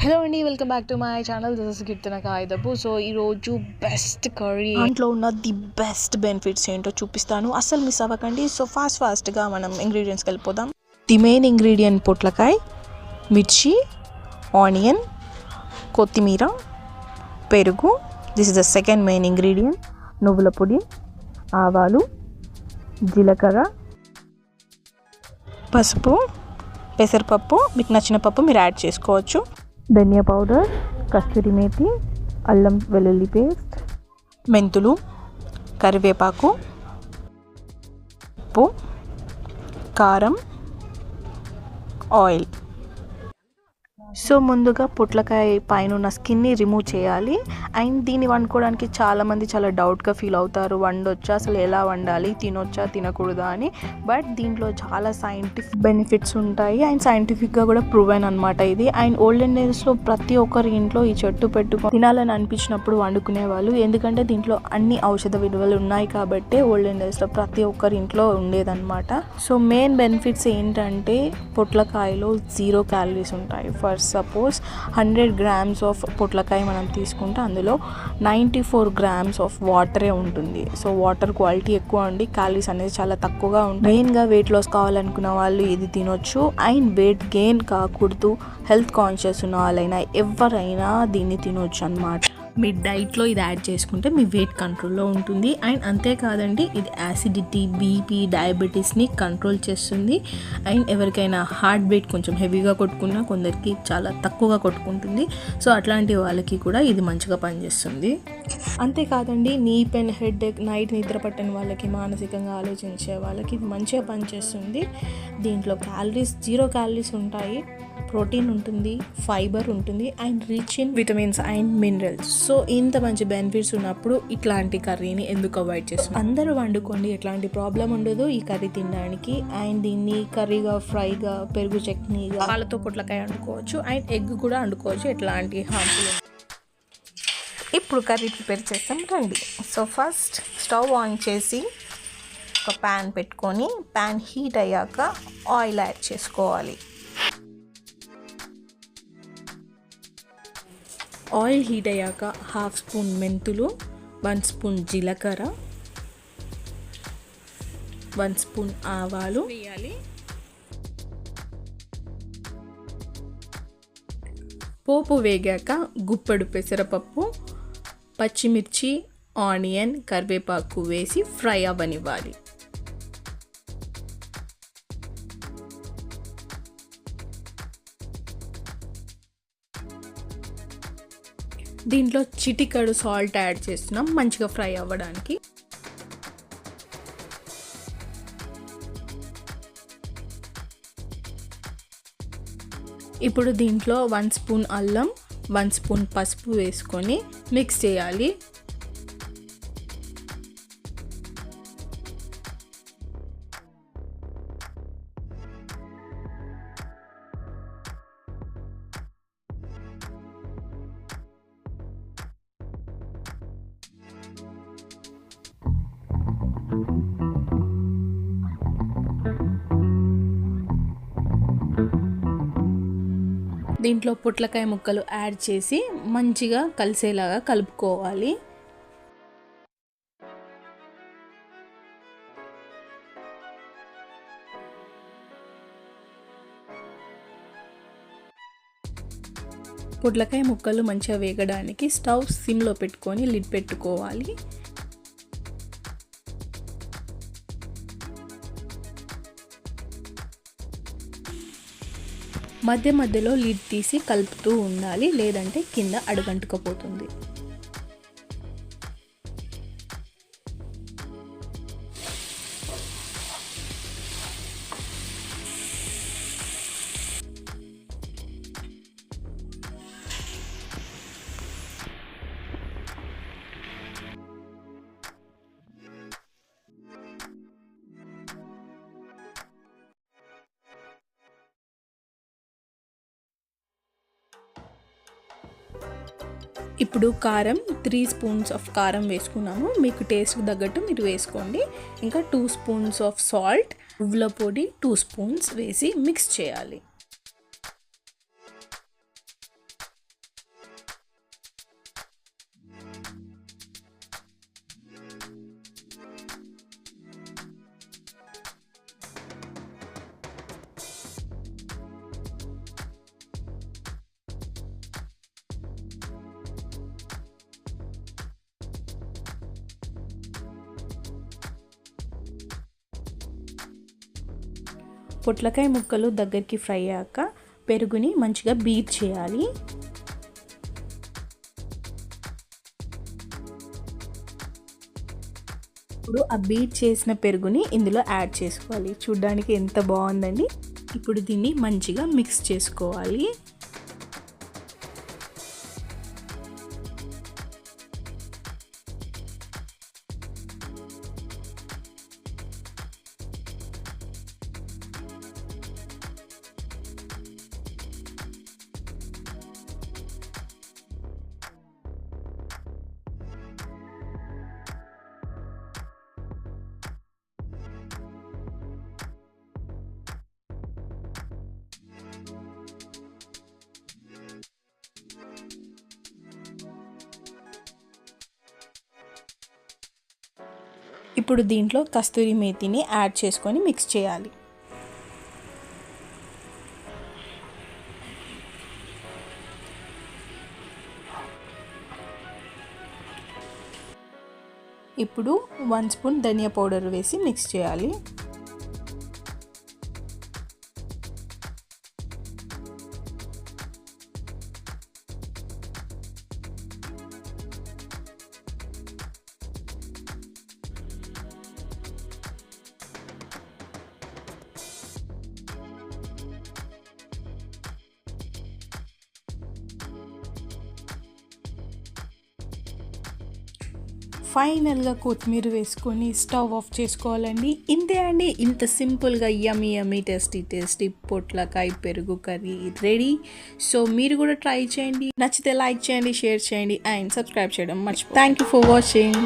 Hello అండి, welcome back to my channel. This is Keerthana Kayidapu. So ఈరోజు best curry, దాంట్లో ఉన్న ది బెస్ట్ బెనిఫిట్స్ ఏంటో చూపిస్తాను. అస్సలు మిస్ అవ్వకండి. సో ఫాస్ట్గా మనం ఇంగ్రీడియంట్స్కి వెళ్ళిపోదాం. ది మెయిన్ ఇంగ్రీడియంట్ పొట్లకాయ, మిర్చి, ఆనియన్, కొత్తిమీర, పెరుగు. This is the second main ingredient. నువ్వుల పొడి, ఆవాలు, జీలకర్ర, పసుపు, పెసరపప్పు, మీకు నచ్చిన పప్పు మీరు యాడ్ చేసుకోవచ్చు, ధనియా పౌడర్, కస్తూరి మేతి, అల్లం వెల్లుల్లి పేస్ట్, మెంతులు, కరివేపాకు, ఉప్పు, కారం, ఆయిల్. సో ముందుగా పొట్లకాయ పైన ఉన్న స్కిన్ని రిమూవ్ చేయాలి. అండ్ దీన్ని వండుకోవడానికి చాలామంది చాలా డౌట్గా ఫీల్ అవుతారు, వండొచ్చా, అసలు ఎలా వండాలి, తినొచ్చా తినకూడదా అని. బట్ దీంట్లో చాలా సైంటిఫిక్ బెనిఫిట్స్ ఉంటాయి అండ్ సైంటిఫిక్గా కూడా ప్రూవెన్ అనమాట ఇది. అండ్ ఓల్డెన్ డేస్లో ప్రతి ఒక్కరి ఇంట్లో ఈ చెట్టు పెట్టుకొని తినాలని అనిపించినప్పుడు వండుకునేవాళ్ళు, ఎందుకంటే దీంట్లో అన్ని ఔషధ విలువలు ఉన్నాయి కాబట్టి ఓల్డెన్ డేస్లో ప్రతి ఒక్కరి ఇంట్లో ఉండేదన్నమాట. సో మెయిన్ బెనిఫిట్స్ ఏంటంటే పొట్లకాయలో 0 క్యాలరీస్ ఉంటాయి. ఫర్ సపోజ్ 100 grams ఆఫ్ పొట్లకాయ మనం తీసుకుంటే అందులో 94 grams ఆఫ్ వాటరే ఉంటుంది. సో వాటర్ క్వాలిటీ ఎక్కువ ఉండి క్యాలరీస్ అనేది చాలా తక్కువగా ఉంటాయి. మెయిన్గా వెయిట్ లాస్ కావాలనుకున్న వాళ్ళు ఇది తినొచ్చు. అండ్ వెయిట్ గెయిన్ కాకూడదు, హెల్త్ కాన్షియస్ ఉన్న వాళ్ళైనా ఎవరైనా దీన్ని తినొచ్చు అన్నమాట. మీ డైట్లో ఇది యాడ్ చేసుకుంటే మీ వెయిట్ కంట్రోల్లో ఉంటుంది. అండ్ అంతేకాదండి, ఇది యాసిడిటీ, బీపీ, డయాబెటీస్ని కంట్రోల్ చేస్తుంది. అండ్ ఎవరికైనా హార్ట్ బీట్ కొంచెం హెవీగా కొట్టుకున్నా కొందరికి చాలా తక్కువగా కొట్టుకుంటుంది. సో అట్లాంటి వాళ్ళకి కూడా ఇది మంచిగా పనిచేస్తుంది. అంతేకాదండి, నీ పెయిన్, హెడేక్, నైట్ నిద్ర పట్టని వాళ్ళకి, మానసికంగా ఆలోచించే వాళ్ళకి ఇది మంచిగా పనిచేస్తుంది. దీంట్లో 0 క్యాలరీస్ ఉంటాయి, ప్రోటీన్ ఉంటుంది, ఫైబర్ ఉంటుంది and rich in vitamins and minerals. So ఇంత మంచి బెనిఫిట్స్ ఉన్నప్పుడు ఇట్లాంటి కర్రీని ఎందుకు అవాయిడ్ చేస్తున్నారు? అందరూ వండుకోండి, ఎట్లాంటి ప్రాబ్లం ఉండదు ఈ కర్రీ తినడానికి. అండ్ దీన్ని కర్రీగా, ఫ్రైగా, పెరుగు చట్నీగా, పాలతో పొట్లకాయ వండుకోవచ్చు అండ్ ఎగ్ కూడా వండుకోవచ్చు, ఎట్లాంటి హార్మ్ఫుల్. ఇప్పుడు కర్రీ ప్రిపేర్ చేస్తాం రండి. సో ఫస్ట్ స్టవ్ ఆన్ చేసి ఒక ప్యాన్ పెట్టుకొని, ప్యాన్ హీట్ అయ్యాక ఆయిల్ యాడ్ చేసుకోవాలి. ఆయిల్ హీట్ అయ్యాక 1/2 స్పూన్ మెంతులు, 1 స్పూన్ జీలకర్ర, 1 స్పూన్ ఆవాలు వేయాలి. పోపు వేగాక గుప్పెడు పెసరపప్పు, పచ్చిమిర్చి, ఆనియన్, కరివేపాకు వేసి ఫ్రై అవ్వనివ్వాలి. దీంట్లో చిటికెడు సాల్ట్ యాడ్ చేస్తున్నాం మంచిగా ఫ్రై అవ్వడానికి. ఇప్పుడు దీంట్లో 1 స్పూన్ అల్లం, 1 స్పూన్ పసుపు వేసుకొని మిక్స్ చేయాలి. దీంట్లో పొట్లకాయ ముక్కలు యాడ్ చేసి మంచిగా కలిసేలాగా కలుపుకోవాలి. పొట్లకాయ ముక్కలు మంచిగా వేగడానికి స్టవ్ సిమ్లో పెట్టుకొని లిడ్ పెట్టుకోవాలి. మధ్య మధ్యలో లిడ్ తీసి కలుపుతూ ఉండాలి, లేదంటే కింద అడుగంటుకపోతుంది. ఇప్పుడు కారం 3 స్పూన్స్ ఆఫ్ కారం వేసుకున్నాము, మీకు టేస్ట్కి తగ్గట్టు మీరు వేసుకోండి. ఇంకా 2 స్పూన్స్ ఆఫ్ సాల్ట్, నువ్వుల పొడి 2 స్పూన్స్ వేసి మిక్స్ చేయాలి. పొట్లకాయ ముక్కలు దగ్గరికి ఫ్రై అయ్యాక పెరుగుని మంచిగా బీట్ చేయాలి. ఇప్పుడు ఆ బీట్ చేసిన పెరుగుని ఇందులో యాడ్ చేసుకోవాలి. చూడ్డానికి ఎంత బాగుందండి. ఇప్పుడు దీన్ని మంచిగా మిక్స్ చేసుకోవాలి. ఇప్పుడు దీంట్లో కస్తూరి మేతిని యాడ్ చేసుకొని మిక్స్ చేయాలి. ఇప్పుడు 1 స్పూన్ ధనియా పౌడర్ వేసి మిక్స్ చేయాలి. ఫైనల్గా కొత్తిమీర వేసుకొని స్టవ్ ఆఫ్ చేసుకోవాలండి. ఇంతే అండి, ఇంత సింపుల్గా యమ్మీ యమ్మీ టేస్టీ పొట్లకాయ పెరుగు కర్రీ రెడీ. సో మీరు కూడా ట్రై చేయండి. నచ్చితే లైక్ చేయండి, షేర్ చేయండి అండ్ సబ్స్క్రైబ్ చేయడం మర్చిపోండి. Thank you for watching.